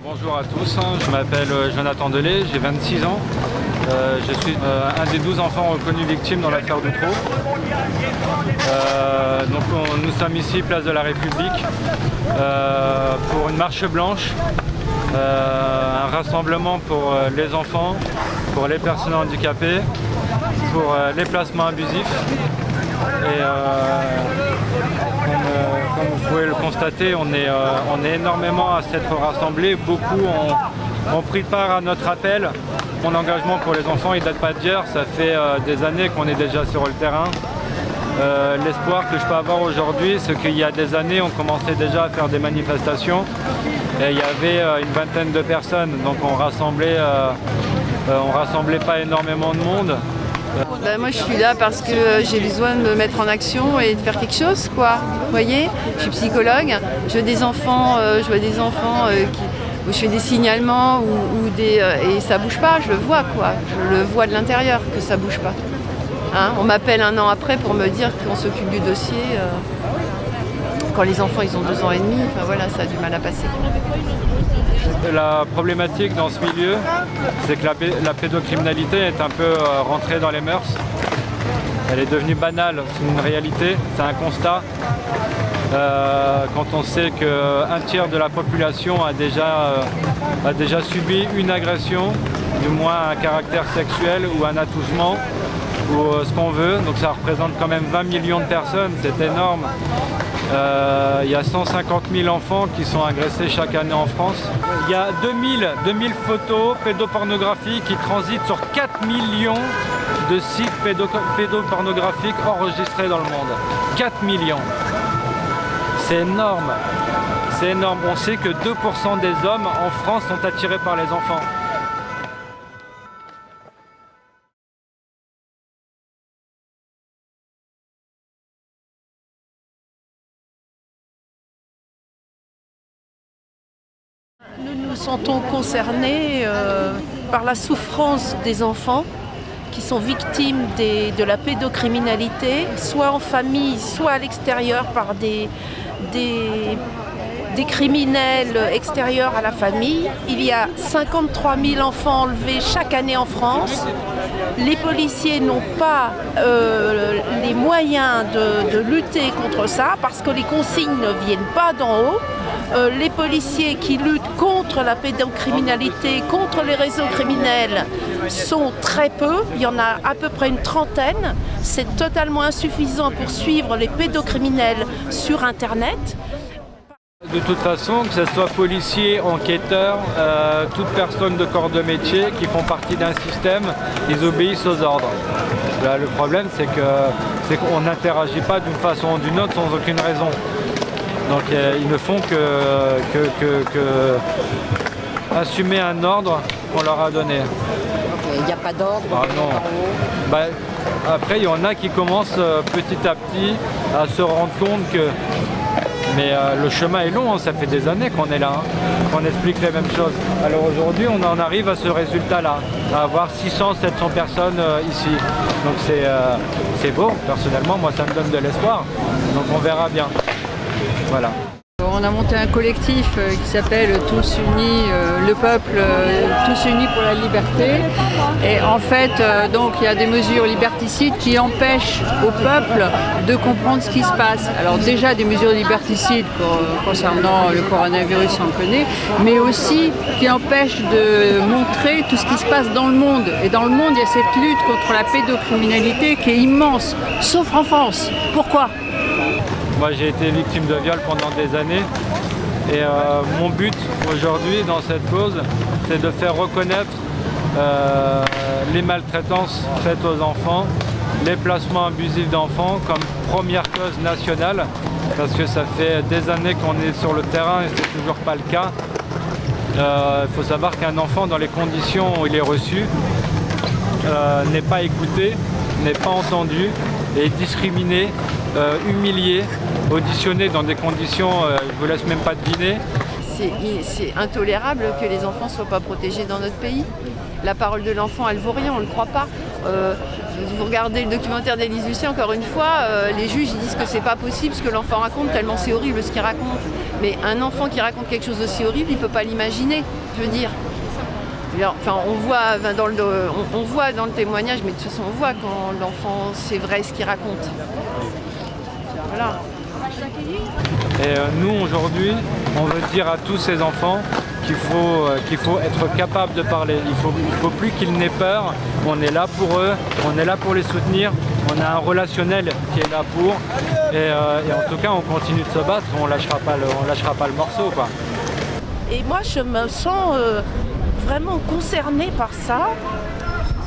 Bonjour à tous, je m'appelle Jonathan Delay, j'ai 26 ans. Je suis un des 12 enfants reconnus victimes dans l'affaire Dutroux. Nous sommes ici, place de la République, pour une marche blanche, un rassemblement pour les enfants, pour les personnes handicapées, pour les placements abusifs. Et comme vous pouvez le constater, on est énormément à s'être rassemblés. Beaucoup ont pris part à notre appel. Mon engagement pour les enfants, il ne date pas d'hier. Ça fait des années qu'on est déjà sur le terrain. L'espoir que je peux avoir aujourd'hui, c'est qu'il y a des années, on commençait déjà à faire des manifestations. Et il y avait une vingtaine de personnes, donc on rassemblait pas énormément de monde. Moi je suis là parce que j'ai besoin de me mettre en action et de faire quelque chose, quoi. Vous voyez, je suis psychologue, je vois des enfants, où je fais des signalements et ça bouge pas, je le vois, quoi. Je le vois de l'intérieur que ça bouge pas. Hein, on m'appelle un an après pour me dire qu'on s'occupe du dossier. Quand les enfants ils ont 2 ans et demi, enfin voilà, ça a du mal à passer. La problématique dans ce milieu, c'est que la pédocriminalité est un peu rentrée dans les mœurs. Elle est devenue banale, c'est une réalité, c'est un constat. Quand on sait qu'un tiers de la population a déjà subi une agression, du moins un caractère sexuel ou un attouchement, ou ce qu'on veut, donc ça représente quand même 20 millions de personnes, c'est énorme. Il y a 150 000 enfants qui sont agressés chaque année en France. Il y a 2000 photos pédopornographiques qui transitent sur 4 millions de sites pédopornographiques enregistrés dans le monde. 4 millions. C'est énorme. C'est énorme. On sait que 2% des hommes en France sont attirés par les enfants. Nous nous sentons concernés par la souffrance des enfants qui sont victimes de la pédocriminalité, soit en famille, soit à l'extérieur par des criminels extérieurs à la famille. Il y a 53 000 enfants enlevés chaque année en France. Les policiers n'ont pas les moyens de lutter contre ça parce que les consignes ne viennent pas d'en haut. Les policiers qui luttent contre la pédocriminalité, contre les réseaux criminels, sont très peu. Il y en a à peu près une trentaine. C'est totalement insuffisant pour suivre les pédocriminels sur Internet. De toute façon, que ce soit policiers, enquêteurs, toute personne de corps de métier qui font partie d'un système, ils obéissent aux ordres. Là, le problème, c'est qu'on n'interagit pas d'une façon ou d'une autre sans aucune raison. Donc ils ne font que assumer un ordre qu'on leur a donné. Il n'y a pas d'ordre. Ah non. Après, il y en a qui commencent petit à petit à se rendre compte que... Mais le chemin est long, hein, ça fait des années qu'on est là, qu'on explique les mêmes choses. Alors aujourd'hui, on en arrive à ce résultat-là, à avoir 600-700 personnes ici. Donc c'est beau, personnellement, moi ça me donne de l'espoir. Donc on verra bien. Voilà. On a monté un collectif qui s'appelle Tous Unis, le peuple, Tous Unis pour la liberté. Et en fait, donc il y a des mesures liberticides qui empêchent au peuple de comprendre ce qui se passe. Alors déjà des mesures liberticides concernant le coronavirus, on le connaît, mais aussi qui empêchent de montrer tout ce qui se passe dans le monde. Et dans le monde, il y a cette lutte contre la pédocriminalité qui est immense, sauf en France. Pourquoi ? Moi j'ai été victime de viol pendant des années et mon but aujourd'hui dans cette cause, c'est de faire reconnaître les maltraitances faites aux enfants, les placements abusifs d'enfants comme première cause nationale, parce que ça fait des années qu'on est sur le terrain et c'est toujours pas le cas. Il faut savoir qu'un enfant dans les conditions où il est reçu n'est pas écouté, n'est pas entendu, est discriminé, humilié, auditionné dans des conditions, je ne vous laisse même pas deviner. C'est intolérable que les enfants ne soient pas protégés dans notre pays. La parole de l'enfant, elle vaut rien, on ne le croit pas. Vous regardez le documentaire d'Élise Lucet, encore une fois, les juges ils disent que c'est pas possible ce que l'enfant raconte, tellement c'est horrible ce qu'il raconte. Mais un enfant qui raconte quelque chose d'aussi horrible, il ne peut pas l'imaginer, je veux dire. Enfin, on voit dans le témoignage, mais de toute façon on voit quand l'enfant, c'est vrai ce qu'il raconte. Voilà. Et nous aujourd'hui, on veut dire à tous ces enfants qu'il faut être capable de parler. Il faut plus qu'ils n'aient peur. On est là pour eux, on est là pour les soutenir. On a un relationnel qui est là pour. Et en tout cas, on continue de se battre. On lâchera pas le morceau, quoi. Et moi, je me sens vraiment concernée par ça.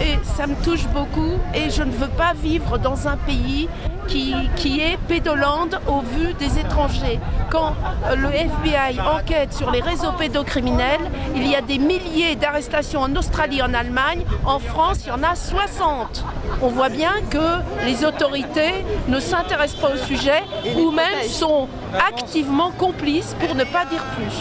Et ça me touche beaucoup. Et je ne veux pas vivre dans un pays qui est pédoland au vu des étrangers. Quand le FBI enquête sur les réseaux pédocriminels, il y a des milliers d'arrestations en Australie, en Allemagne. En France, il y en a 60. On voit bien que les autorités ne s'intéressent pas au sujet ou même sont activement complices pour ne pas dire plus.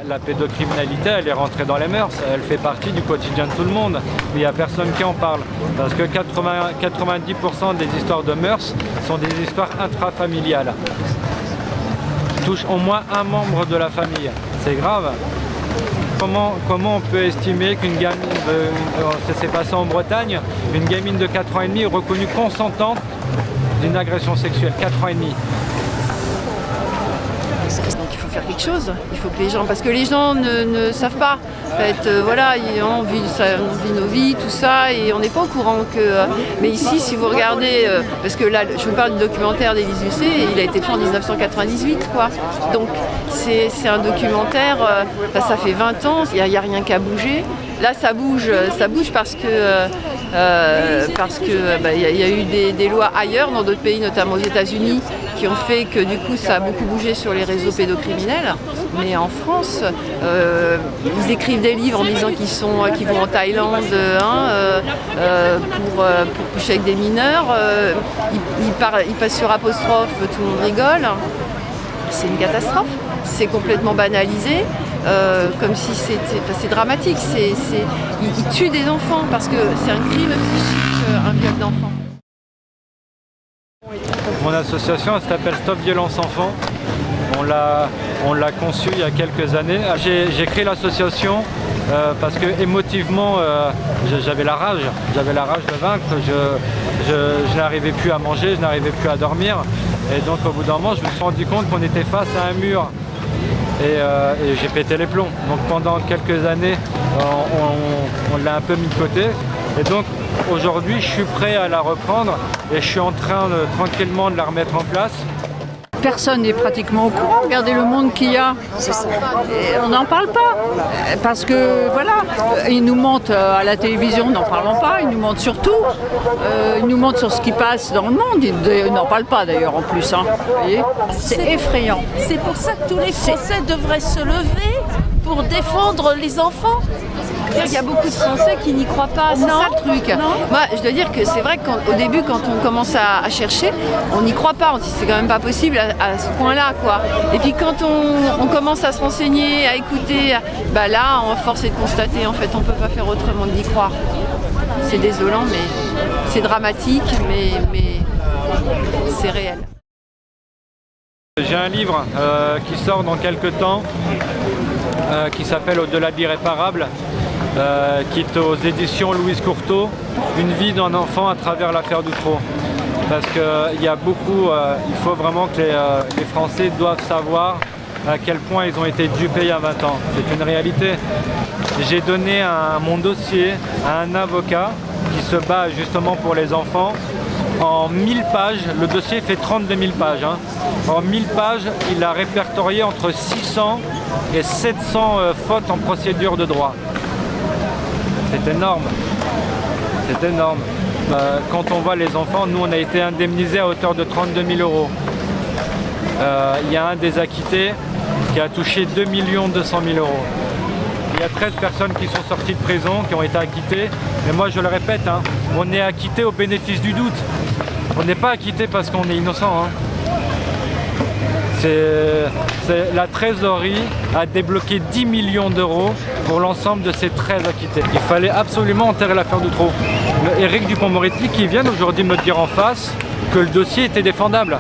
La pédocriminalité, elle est rentrée dans les mœurs, elle fait partie du quotidien de tout le monde. Il n'y a personne qui en parle. Parce que 90% des histoires de mœurs sont des histoires intrafamiliales. Touchent au moins un membre de la famille. C'est grave. Comment on peut estimer qu'une gamine, ça s'est passé en Bretagne, une gamine de 4 ans et demi est reconnue consentante d'une agression sexuelle, 4 ans et demi. Donc il faut faire quelque chose, il faut que les gens, parce que les gens ne savent pas. En fait, voilà, on vit nos vies, tout ça, et on n'est pas au courant que. Mais ici, si vous regardez, parce que là, je vous parle du documentaire d'Élise Lucet, et il a été fait en 1998, quoi. Donc c'est un documentaire, ça fait 20 ans, il n'y a rien qu'à bouger. Là, ça bouge parce que y a eu des lois ailleurs, dans d'autres pays, notamment aux États-Unis, qui ont fait que du coup ça a beaucoup bougé sur les réseaux pédocriminels. Mais en France, ils écrivent des livres en disant qu'ils vont en Thaïlande pour coucher avec des mineurs. Ils passent sur apostrophe, tout le monde rigole. C'est une catastrophe. C'est complètement banalisé. Comme si c'est dramatique. Ils tuent des enfants parce que c'est un crime psychique, un viol d'enfant. Mon association, elle s'appelle Stop Violence Enfants. On l'a conçue il y a quelques années. J'ai créé l'association parce que émotivement, j'avais la rage de vaincre. Je n'arrivais plus à manger, je n'arrivais plus à dormir. Et donc au bout d'un moment, je me suis rendu compte qu'on était face à un mur. Et j'ai pété les plombs. Donc pendant quelques années, on l'a un peu mis de côté. Et donc aujourd'hui, je suis prêt à la reprendre et je suis en train tranquillement de la remettre en place. Personne n'est pratiquement au courant. Regardez le monde qu'il y a. Et on n'en parle pas. Parce que voilà, ils nous mentent à la télévision, n'en parlons pas. Ils nous mentent sur tout. Ils nous mentent sur ce qui passe dans le monde. Ils n'en parlent pas d'ailleurs en plus. Hein. Vous voyez, c'est effrayant. C'est pour ça que tous les Français devraient se lever pour défendre les enfants. Il y a beaucoup de Français qui n'y croient pas, c'est ça le truc. Moi, je dois dire que c'est vrai qu'au début, quand on commence à chercher, on n'y croit pas, on se dit c'est quand même pas possible à ce point-là, quoi. Et puis quand on commence à se renseigner, à écouter, là, force est de constater, en fait, on peut pas faire autrement que d'y croire. C'est désolant, mais c'est dramatique, mais c'est réel. J'ai un livre qui sort dans quelques temps, qui s'appelle Au-delà de l'irréparable. Qui est aux éditions Louise Courteau, Une vie d'un enfant à travers l'affaire d'Outreau. Parce qu'il y a beaucoup, il faut vraiment que les Français doivent savoir à quel point ils ont été dupés il y a 20 ans. C'est une réalité. J'ai donné mon dossier à un avocat qui se bat justement pour les enfants. En 1000 pages, le dossier fait 32 000 pages. Hein. En 1000 pages, il a répertorié entre 600 et 700 fautes en procédure de droit. C'est énorme, c'est énorme. Quand on voit les enfants, nous on a été indemnisés à hauteur de 32 000 €. Il y a un des acquittés qui a touché 2 200 000 €. Il y a 13 personnes qui sont sorties de prison, qui ont été acquittées. Mais moi je le répète, hein, on est acquitté au bénéfice du doute. On n'est pas acquitté parce qu'on est innocent. Hein. La trésorerie a débloqué 10 millions d'euros pour l'ensemble de ces 13 acquittés. Il fallait absolument enterrer l'affaire d'Outreau. Éric Dupond-Moretti qui vient aujourd'hui me dire en face que le dossier était défendable.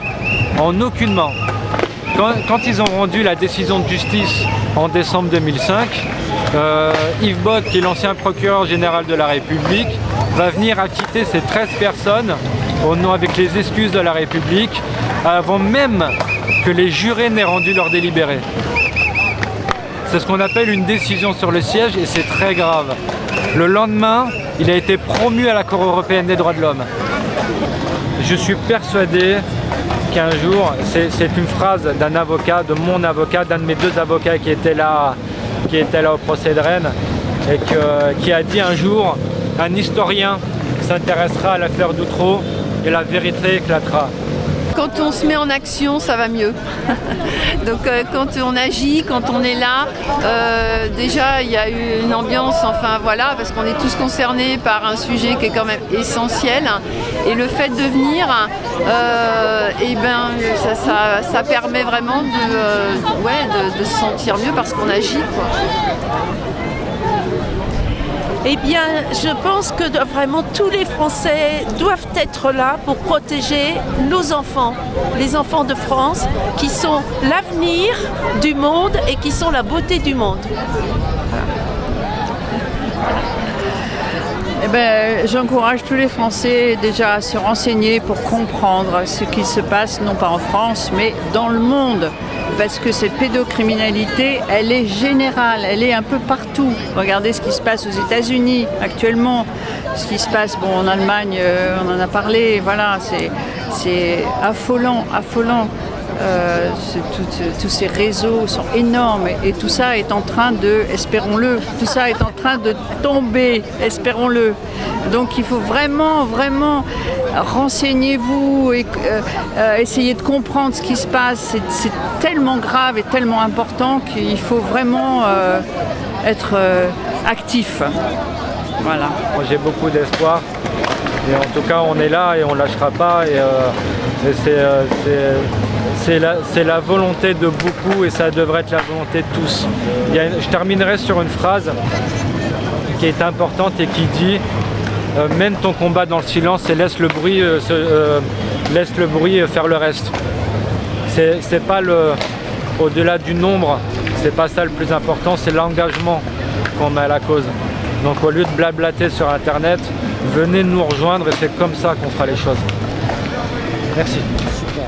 En aucunement. Quand ils ont rendu la décision de justice en décembre 2005, Yves Bott, qui est l'ancien procureur général de la République, va venir acquitter ces 13 personnes au nom avec les excuses de la République, avant même que les jurés n'aient rendu leur délibéré. C'est ce qu'on appelle une décision sur le siège et c'est très grave. Le lendemain, il a été promu à la Cour européenne des droits de l'homme. Je suis persuadé qu'un jour, c'est une phrase d'un avocat, de mon avocat, d'un de mes deux avocats qui était là au procès de Rennes, et qui a dit un jour, un historien s'intéressera à l'affaire d'Outreau et la vérité éclatera. Quand on se met en action, ça va mieux. Donc quand on agit, quand on est là, déjà il y a eu une ambiance, enfin voilà, parce qu'on est tous concernés par un sujet qui est quand même essentiel. Et le fait de venir, ça permet vraiment de se sentir mieux parce qu'on agit, quoi. Eh bien, je pense que vraiment tous les Français doivent être là pour protéger nos enfants, les enfants de France, qui sont l'avenir du monde et qui sont la beauté du monde. Eh ben, j'encourage tous les Français déjà à se renseigner pour comprendre ce qui se passe, non pas en France, mais dans le monde. Parce que cette pédocriminalité, elle est générale, elle est un peu partout. Regardez ce qui se passe aux États-Unis actuellement, ce qui se passe en Allemagne, on en a parlé, voilà, c'est affolant, affolant. Tous ces réseaux sont énormes et tout ça est en train de, espérons-le, tout ça est en train de tomber, espérons-le. Donc il faut vraiment, vraiment renseignez-vous et essayez de comprendre ce qui se passe. C'est tellement grave et tellement important qu'il faut vraiment être actif. Voilà. Moi j'ai beaucoup d'espoir et en tout cas on est là et on ne lâchera pas et c'est la volonté de beaucoup et ça devrait être la volonté de tous. Je terminerai sur une phrase qui est importante et qui dit mène ton combat dans le silence et laisse le bruit faire le reste. C'est pas au-delà du nombre, c'est pas ça le plus important, c'est l'engagement qu'on met à la cause. Donc au lieu de blablater sur internet, venez nous rejoindre et c'est comme ça qu'on fera les choses. Merci. Super.